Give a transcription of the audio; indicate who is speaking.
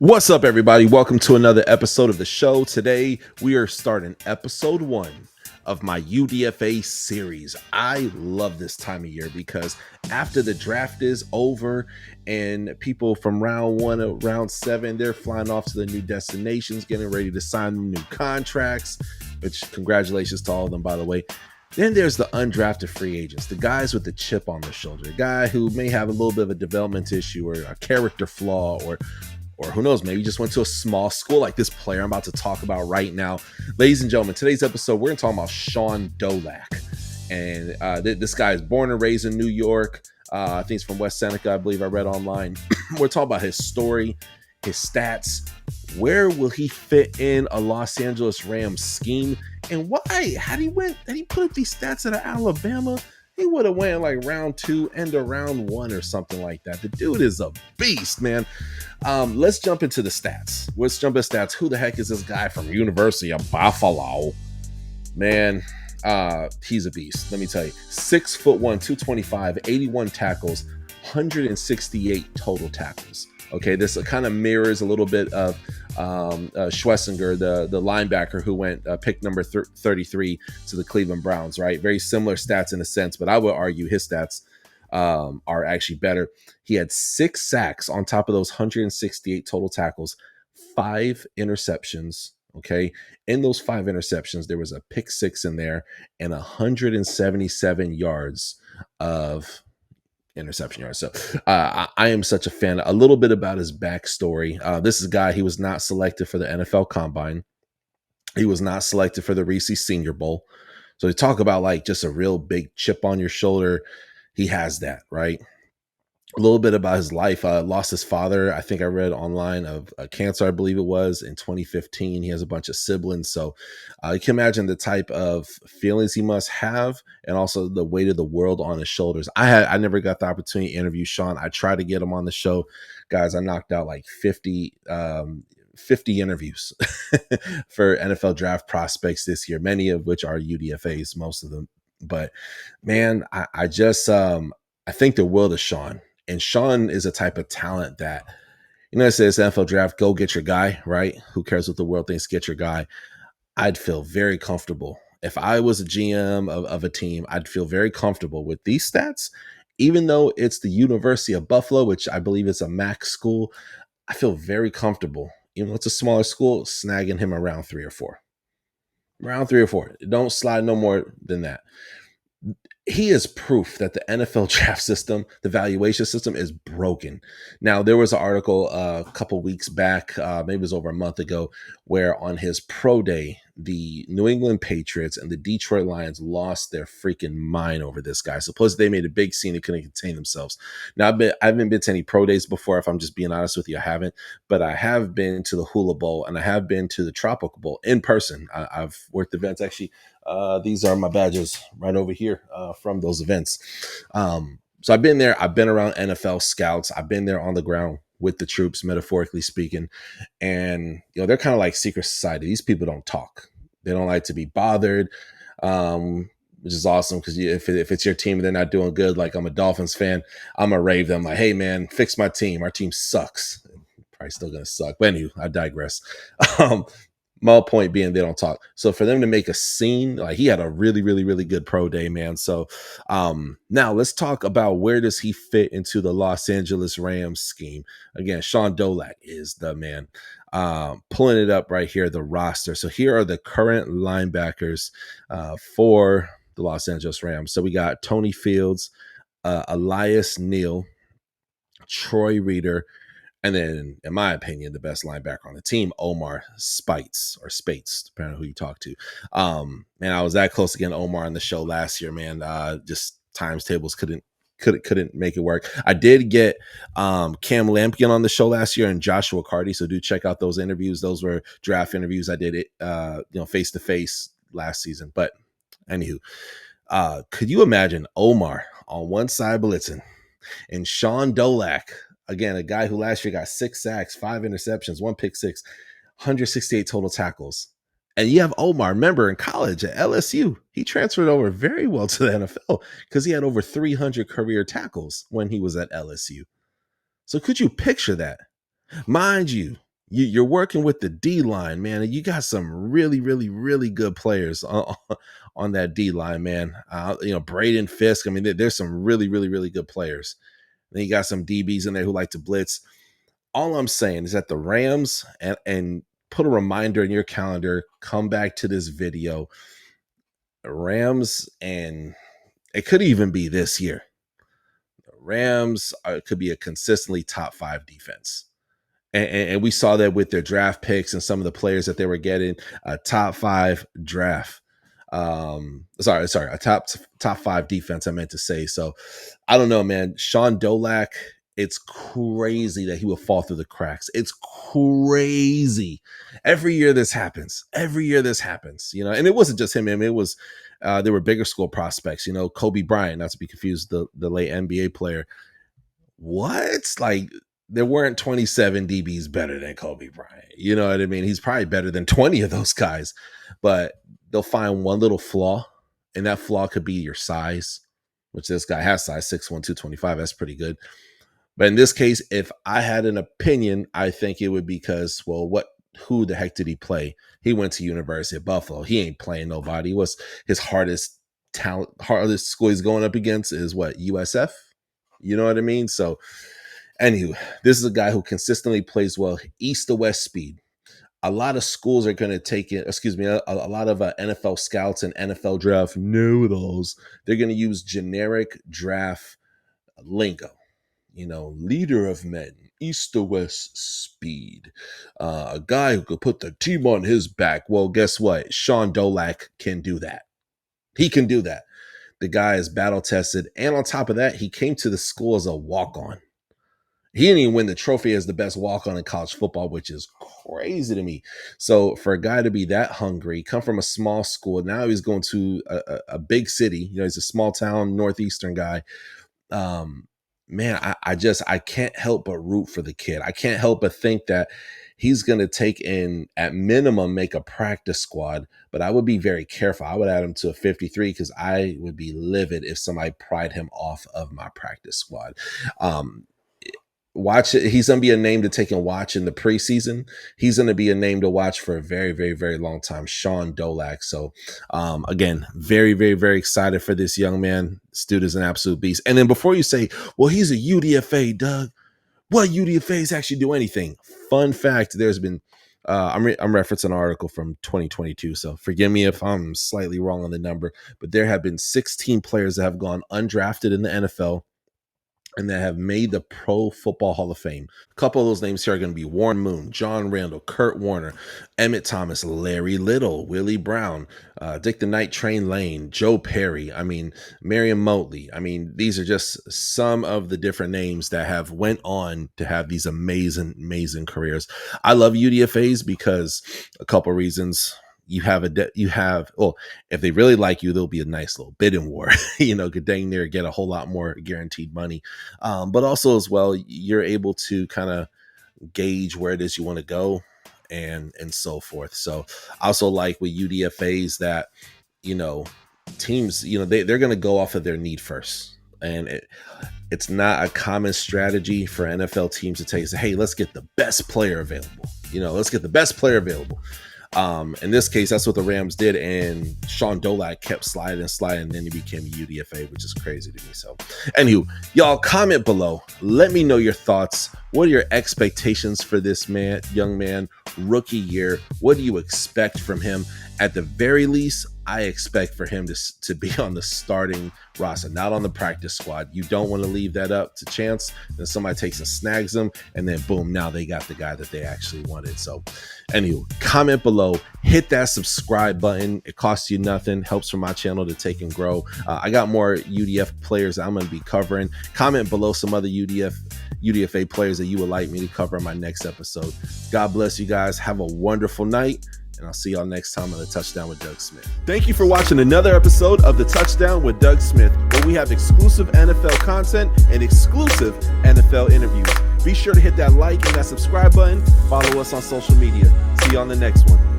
Speaker 1: What's up, everybody? Welcome to another episode of the show. Today, we are starting episode 1 of my UDFA series. I love this time of year because after the draft is over and people from round 1 to round 7, they're flying off to the new destinations, getting ready to sign new contracts, which congratulations to all of them, by the way. Then there's the undrafted free agents, the guys with the chip on their shoulder, a guy who may have a little bit of a development issue or a character flaw or who knows, maybe just went to a small school like this player I'm about to talk about right now. Ladies and gentlemen, today's episode, we're going to talk about Shaun Dolac. And this guy is born and raised in New York. I think he's from West Seneca, I believe I read online. We're talking about his story, his stats. Where will he fit in a Los Angeles Rams scheme? And why? Had he put up these stats at Alabama? He would have went like round 2, end of round 1 or something like that. The dude is a beast, man. Let's jump into the stats. Who the heck is this guy from University of Buffalo? Man, he's a beast. Let me tell you. 6'1", 225, 81 tackles, 168 total tackles. Okay, this kind of mirrors a little bit of Schlesinger, the linebacker who went pick number 33 to the Cleveland Browns, right? Very similar stats in a sense, but I would argue his stats are actually better. He had 6 sacks on top of those 168 total tackles, 5 interceptions. Okay, in those 5 interceptions, there was a pick 6 in there and 177 yards of interception yards. So I am such a fan. A little bit about his backstory. This is a guy, he was not selected for the NFL Combine. He was not selected for the Reese Senior Bowl. So to talk about like just a real big chip on your shoulder, he has that, right? A little bit about his life. Lost his father, I think I read online, of cancer, I believe it was, in 2015. He has a bunch of siblings. So you can imagine the type of feelings he must have and also the weight of the world on his shoulders. I never got the opportunity to interview Shaun. I tried to get him on the show. Guys, I knocked out like 50 interviews for NFL draft prospects this year, many of which are UDFAs, most of them. But man, I think the world of Shaun. And Shaun is a type of talent that, it says NFL draft, go get your guy, right? Who cares what the world thinks? Get your guy. I'd feel very comfortable. If I was a GM of a team, I'd feel very comfortable with these stats. Even though it's the University of Buffalo, which I believe is a MAC school, I feel very comfortable. Even though it's a smaller school, snagging him around 3 or 4. Around 3 or 4. Don't slide no more than that. He is proof that the NFL draft system, the valuation system, is broken. Now, there was an article a couple weeks back, maybe it was over a month ago, where on his pro day, the New England Patriots and the Detroit Lions lost their freaking mind over this guy. Supposedly they made a big scene and couldn't contain themselves. Now, I haven't been to any pro days before, if I'm just being honest with you, I haven't. But I have been to the Hula Bowl and I have been to the Tropical Bowl in person. I've worked events, actually. These are my badges right over here from those events. So I've been there. I've been around NFL scouts. I've been there on the ground with the troops, metaphorically speaking. And, they're kind of like secret society. These people don't talk. They don't like to be bothered, which is awesome because if it's your team and they're not doing good, like I'm a Dolphins fan, I'm going to rave them like, hey, man, fix my team. Our team sucks. Probably still going to suck. But anyway, I digress. My point being they don't talk. So for them to make a scene, like he had a really, really, really good pro day, man. So now let's talk about where does he fit into the Los Angeles Rams scheme. Again, Shaun Dolac is the man. Pulling it up right here, the roster. So here are the current linebackers for the Los Angeles Rams. So we got Tony Fields, Elias Neal, Troy Reader, and then, in my opinion, the best linebacker on the team, Omar Speights, depending on who you talk to. Man, I was that close to getting Omar on the show last year, man. Just times tables couldn't make it work. I did get Cam Lampkin on the show last year and Joshua Carty, so do check out those interviews. Those were draft interviews. I did it, face to face last season. But anywho, could you imagine Omar on one side blitzing and Shaun Dolac? Again, a guy who last year got 6 sacks, 5 interceptions, 1 pick 6, 168 total tackles. And you have Omar, remember, in college at LSU, he transferred over very well to the NFL because he had over 300 career tackles when he was at LSU. So could you picture that? Mind you, you're working with the D line, man, and you got some really, really, really good players on that D line, man. Braden Fisk. I mean, there's some really, really, really good players. Then you got some DBs in there who like to blitz. All I'm saying is that the Rams, and put a reminder in your calendar, come back to this video. Rams, and it could even be this year. The Rams could be a consistently top 5 defense. And we saw that with their draft picks and some of the players that they were getting. A top 5 draft. A top 5 defense, I meant to say. So I don't know, man. Shaun Dolac, it's crazy that he will fall through the cracks. It's crazy. Every year this happens. And it wasn't just him. I mean, it was there were bigger school prospects, Kobe Bryant, not to be confused, the late NBA player. What? Like, there weren't 27 DBs better than Kobe Bryant. You know what I mean? He's probably better than 20 of those guys, but they'll find one little flaw, and that flaw could be your size, which this guy has size 6'1", 225. That's pretty good. But in this case, if I had an opinion, I think it would be because, who the heck did he play? He went to University of Buffalo. He ain't playing nobody. What's his hardest school he's going up against is what? USF? You know what I mean? So, anywho, this is a guy who consistently plays well, east to west speed. A lot of schools are going to take it, a lot of NFL scouts and NFL draft know those. They're going to use generic draft lingo. Leader of men, east to west speed. A guy who could put the team on his back. Well, guess what? Shaun Dolac can do that. He can do that. The guy is battle tested. And on top of that, he came to the school as a walk-on. He didn't even win the trophy as the best walk-on in college football, which is crazy to me. So for a guy to be that hungry, come from a small school, now he's going to a big city. He's a small town, northeastern guy. Man, I can't help but root for the kid. I can't help but think that he's going to take in, at minimum, make a practice squad, but I would be very careful. I would add him to a 53 because I would be livid if somebody pried him off of my practice squad. Watch it. He's going to be a name to take and watch in the preseason. He's going to be a name to watch for a very, very, very long time. Shaun Dolac. So, again, very, very, very excited for this young man. This dude is an absolute beast. And then before you say, well, he's a UDFA, Doug, what UDFAs actually do anything? Fun fact, there's been, I'm referencing an article from 2022, so forgive me if I'm slightly wrong on the number, but there have been 16 players that have gone undrafted in the NFL and that have made the Pro Football Hall of Fame. A couple of those names here are going to be Warren Moon, John Randall, Kurt Warner, Emmett Thomas, Larry Little, Willie Brown, Dick the Night Train Lane, Joe Perry, Marion Motley. These are just some of the different names that have went on to have these amazing, amazing careers. I love UDFAs because a couple of reasons. If they really like you, there'll be a nice little bidding war, could dang near get a whole lot more guaranteed money. But also as well, you're able to kind of gauge where it is you want to go and so forth. So I also like with UDFAs that, teams, they're going to go off of their need first. And it's not a common strategy for NFL teams to take, hey, let's get the best player available. In this case, that's what the Rams did, and Shaun Dolac kept sliding, and then he became a UDFA, which is crazy to me. So, anywho, y'all comment below. Let me know your thoughts. What are your expectations for this young man, rookie year? What do you expect from him? At the very least, I expect for him to be on the starting roster, not on the practice squad. You don't want to leave that up to chance. Then somebody takes and snags them, and then boom, now they got the guy that they actually wanted. So, anyway, comment below, hit that subscribe button. It costs you nothing, helps for my channel to take and grow. I got more UDF players I'm going to be covering. Comment below some other UDFA players that you would like me to cover in my next episode. God bless you guys. Have a wonderful night. And I'll see y'all next time on the Touchdown with Doug Smith. Thank you for watching another episode of the Touchdown with Doug Smith, where we have exclusive NFL content and exclusive NFL interviews. Be sure to hit that like and that subscribe button. Follow us on social media. See you on the next one.